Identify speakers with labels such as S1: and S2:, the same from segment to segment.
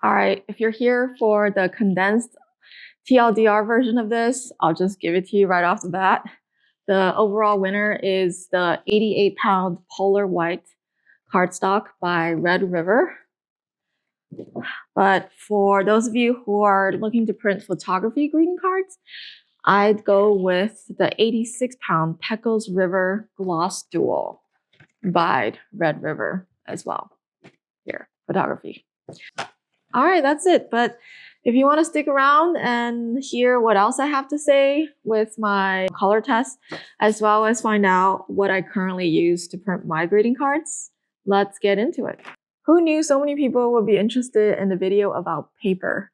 S1: All right, if you're here for the condensed TLDR version of this, I'll just give it to you right off the bat. The overall winner is the 88-pound Polar White cardstock by Red River. But for those of you who are looking to print photography greeting cards, I'd go with the 86-pound Pecos River Gloss Dual by Red River as well. Here, photography. All right, that's it. But if you want to stick around and hear what else I have to say with my color test, as well as find out what I currently use to print my greeting cards, let's get into it. Who knew so many people would be interested in the video about paper?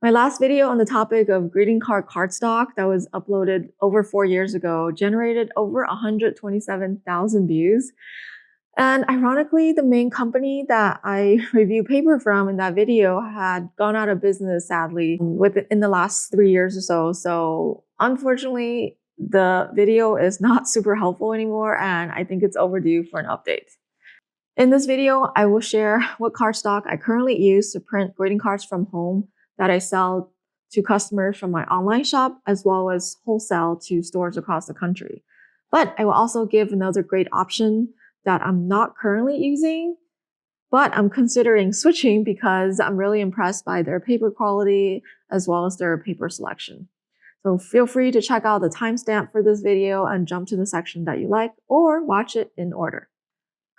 S1: My last video on the topic of greeting card cardstock that was uploaded over 4 years ago generated over 127,000 views. And ironically, the main company that I review paper from in that video had gone out of business, sadly, in the last 3 years or so. So unfortunately, the video is not super helpful anymore, and I think it's overdue for an update. In this video, I will share what cardstock I currently use to print greeting cards from home that I sell to customers from my online shop, as well as wholesale to stores across the country. But I will also give another great option that I'm not currently using, but I'm considering switching because I'm really impressed by their paper quality as well as their paper selection. So feel free to check out the timestamp for this video and jump to the section that you like, or watch it in order.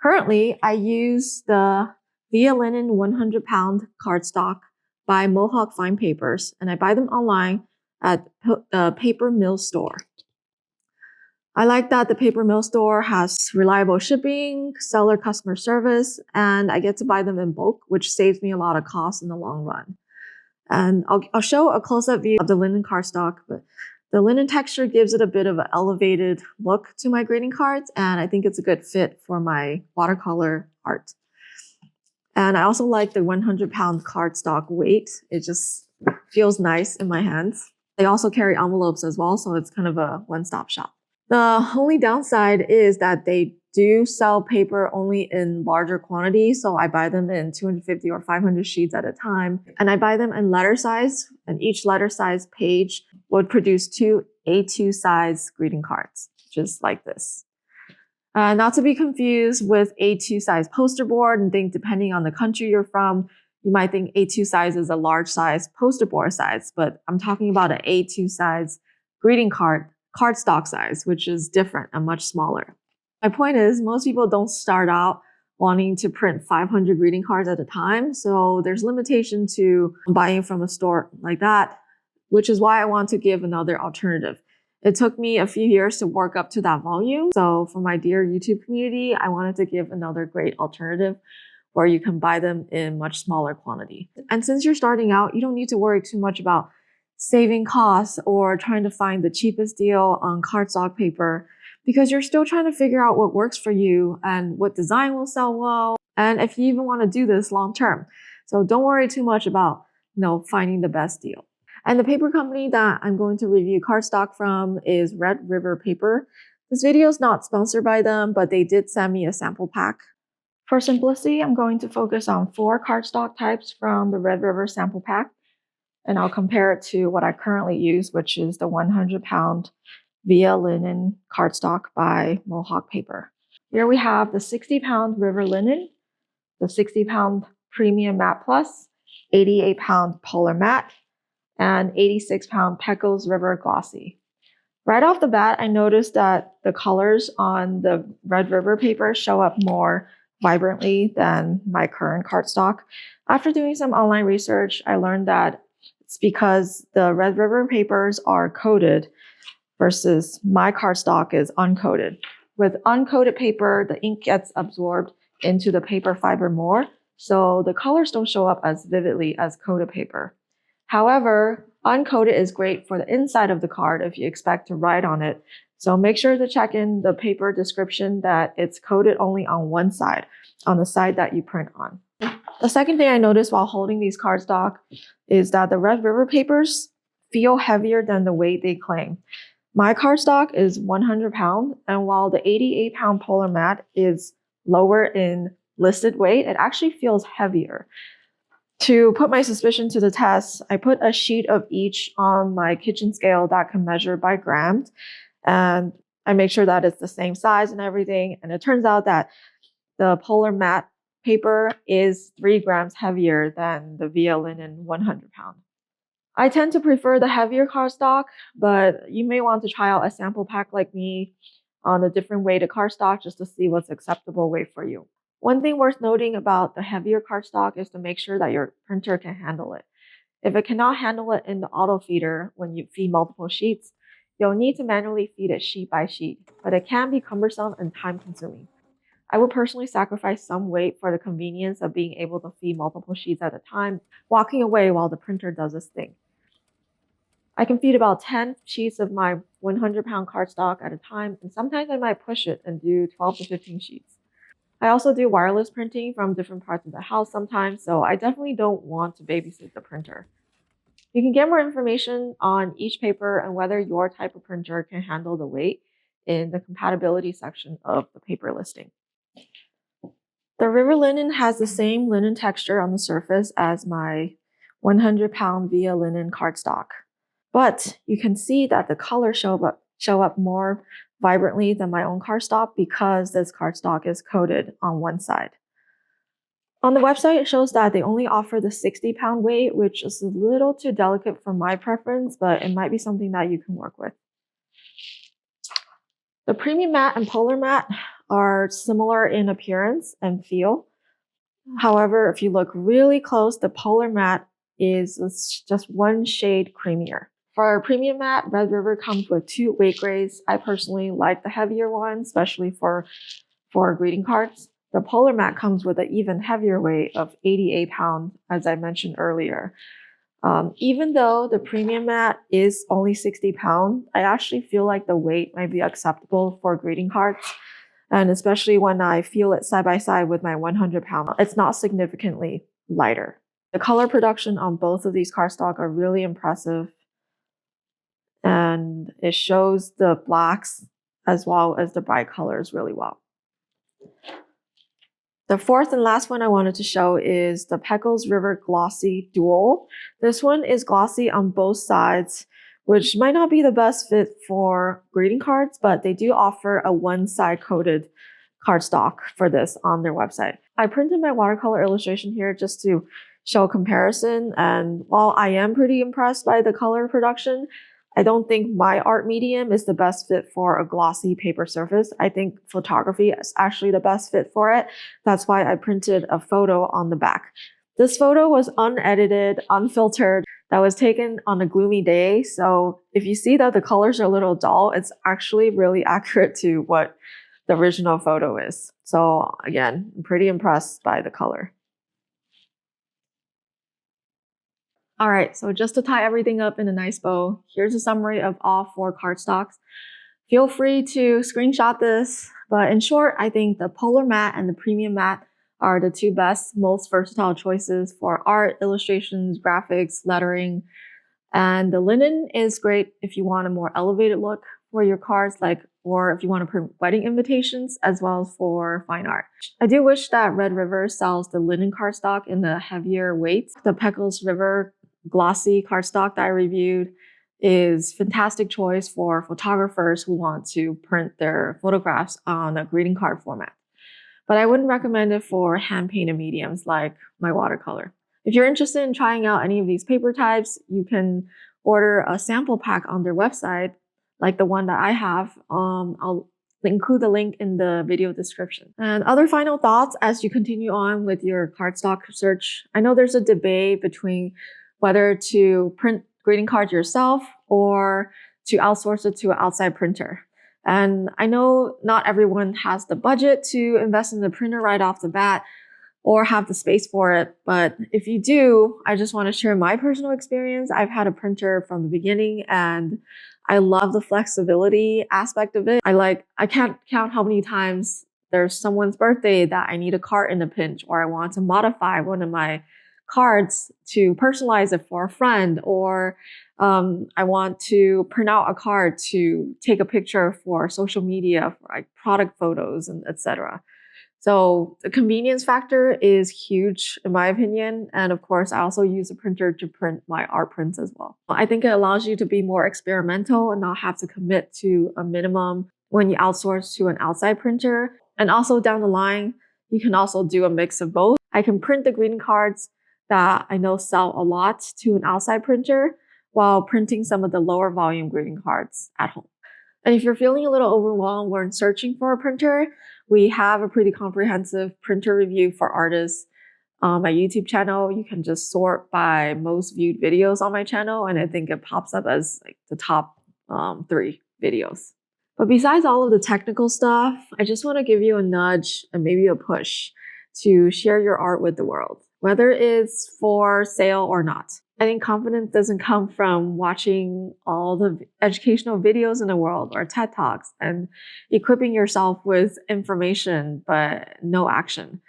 S1: Currently, I use the Via Linen 100-pound cardstock by Mohawk Fine Papers, and I buy them online at the Paper Mill store. I like that the Paper Mill store has reliable shipping, seller customer service, and I get to buy them in bulk, which saves me a lot of costs in the long run. And I'll show a close-up view of the linen cardstock, but the linen texture gives it a bit of an elevated look to my greeting cards, and I think it's a good fit for my watercolor art. And I also like the 100-pound cardstock weight. It just feels nice in my hands. They also carry envelopes as well, so it's kind of a one-stop shop. The only downside is that they do sell paper only in larger quantities, so I buy them in 250 or 500 sheets at a time. And I buy them in letter size, and each letter size page would produce 2 A2 size greeting cards, just like this. Not to be confused with A2 size poster board, and think depending on the country you're from, you might think A2 size is a large size poster board size, but I'm talking about an A2 size greeting cardstock size, which is different and much smaller. My point is, most people don't start out wanting to print 500 greeting cards at a time, so there's limitation to buying from a store like that, which is why I want to give another alternative. It took me a few years to work up to that volume, so for my dear YouTube community, I wanted to give another great alternative where you can buy them in much smaller quantity. And since you're starting out, you don't need to worry too much about saving costs or trying to find the cheapest deal on cardstock paper, because you're still trying to figure out what works for you and what design will sell well, and if you even want to do this long term. So don't worry too much about finding the best deal. And the paper company that I'm going to review cardstock from is Red River Paper. This video is not sponsored by them, but they did send me a sample pack. For simplicity, I'm going to focus on 4 cardstock types from the Red River sample pack, and I'll compare it to what I currently use, which is the 100-pound Via Linen cardstock by Mohawk Paper. Here we have the 60-pound River Linen, the 60-pound Premium Matte Plus, 88-pound Polar Matte, and 86-pound Pecos River Glossy. Right off the bat, I noticed that the colors on the Red River paper show up more vibrantly than my current cardstock. After doing some online research, I learned that it's because the Red River papers are coated versus my cardstock is uncoated. With uncoated paper, the ink gets absorbed into the paper fiber more, so the colors don't show up as vividly as coated paper. However, uncoated is great for the inside of the card if you expect to write on it. So make sure to check in the paper description that it's coated only on one side, on the side that you print on. The second thing I noticed while holding these cardstock is that the Red River papers feel heavier than the weight they claim. My cardstock is 100 pounds, and while the 88-pound Polar Matte is lower in listed weight, it actually feels heavier. To put my suspicion to the test, I put a sheet of each on my kitchen scale that can measure by grams, and I make sure that it's the same size and everything. And it turns out that the Polar Matte paper is 3 grams heavier than the Via Linen 100 pound. I tend to prefer the heavier cardstock, but you may want to try out a sample pack like me on a different weighted cardstock just to see what's acceptable weight for you. One thing worth noting about the heavier cardstock is to make sure that your printer can handle it. If it cannot handle it in the auto feeder when you feed multiple sheets, you'll need to manually feed it sheet by sheet, but it can be cumbersome and time consuming. I would personally sacrifice some weight for the convenience of being able to feed multiple sheets at a time, walking away while the printer does its thing. I can feed about 10 sheets of my 100-pound cardstock at a time, and sometimes I might push it and do 12 to 15 sheets. I also do wireless printing from different parts of the house sometimes, so I definitely don't want to babysit the printer. You can get more information on each paper and whether your type of printer can handle the weight in the compatibility section of the paper listing. The River Linen has the same linen texture on the surface as my 100-pound Via Linen cardstock. But you can see that the colors show up more vibrantly than my own cardstock because this cardstock is coated on one side. On the website, it shows that they only offer the 60-pound weight, which is a little too delicate for my preference, but it might be something that you can work with. The Premium Matte and Polar Matte are similar in appearance and feel. However, if you look really close, the Polar Matte is just one shade creamier. For our Premium Matte, Red River comes with 2 weight grades. I personally like the heavier one, especially for greeting cards. The Polar Matte comes with an even heavier weight of 88 pounds, as I mentioned earlier. Even though the Premium Matte is only 60 pounds, I actually feel like the weight might be acceptable for greeting cards. And especially when I feel it side by side with my 100-pound, it's not significantly lighter. The color production on both of these cardstock are really impressive. And it shows the blacks as well as the bright colors really well. The fourth and last one I wanted to show is the Pecos River Glossy Dual. This one is glossy on both sides, which might not be the best fit for greeting cards, but they do offer a one-side coated cardstock for this on their website. I printed my watercolor illustration here just to show a comparison, and while I am pretty impressed by the color production, I don't think my art medium is the best fit for a glossy paper surface. I think photography is actually the best fit for it. That's why I printed a photo on the back. This photo was unedited, unfiltered, that was taken on a gloomy day. So if you see that the colors are a little dull, it's actually really accurate to what the original photo is. So again, I'm pretty impressed by the color. All right, so just to tie everything up in a nice bow, here's a summary of all 4 cardstocks. Feel free to screenshot this, but in short, I think the Polar Matte and the Premium Matte are the 2 best, most versatile choices for art, illustrations, graphics, lettering. And the linen is great if you want a more elevated look for your cards, or if you want to print wedding invitations, as well as for fine art. I do wish that Red River sells the linen cardstock in the heavier weights. The Pecos River glossy cardstock that I reviewed is fantastic choice for photographers who want to print their photographs on a greeting card format. But I wouldn't recommend it for hand-painted mediums like my watercolor. If you're interested in trying out any of these paper types, you can order a sample pack on their website, like the one that I have. I'll include the link in the video description. And other final thoughts as you continue on with your cardstock search. I know there's a debate between whether to print greeting cards yourself or to outsource it to an outside printer. And I know not everyone has the budget to invest in the printer right off the bat or have the space for it. But if you do, I just want to share my personal experience. I've had a printer from the beginning and I love the flexibility aspect of it. I can't count how many times there's someone's birthday that I need a card in a pinch, or I want to modify one of my cards to personalize it for a friend, or I want to print out a card to take a picture for social media, for like product photos and etc. So the convenience factor is huge in my opinion. And of course, I also use a printer to print my art prints as well. I think it allows you to be more experimental and not have to commit to a minimum when you outsource to an outside printer. And also down the line, you can also do a mix of both. I can print the greeting cards that I know sell a lot to an outside printer while printing some of the lower volume greeting cards at home. And if you're feeling a little overwhelmed when searching for a printer, we have a pretty comprehensive printer review for artists on my YouTube channel. You can just sort by most viewed videos on my channel, and I think it pops up as like the top 3 videos. But besides all of the technical stuff, I just want to give you a nudge and maybe a push to share your art with the world, whether it's for sale or not. I think confidence doesn't come from watching all the educational videos in the world or TED Talks and equipping yourself with information, but no action.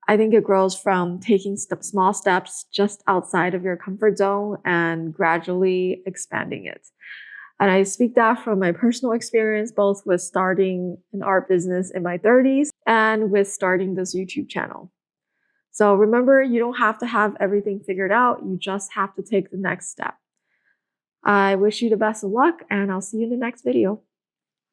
S1: I think it grows from taking small steps just outside of your comfort zone and gradually expanding it. And I speak that from my personal experience, both with starting an art business in my 30s and with starting this YouTube channel. So remember, you don't have to have everything figured out. You just have to take the next step. I wish you the best of luck, and I'll see you in the next video.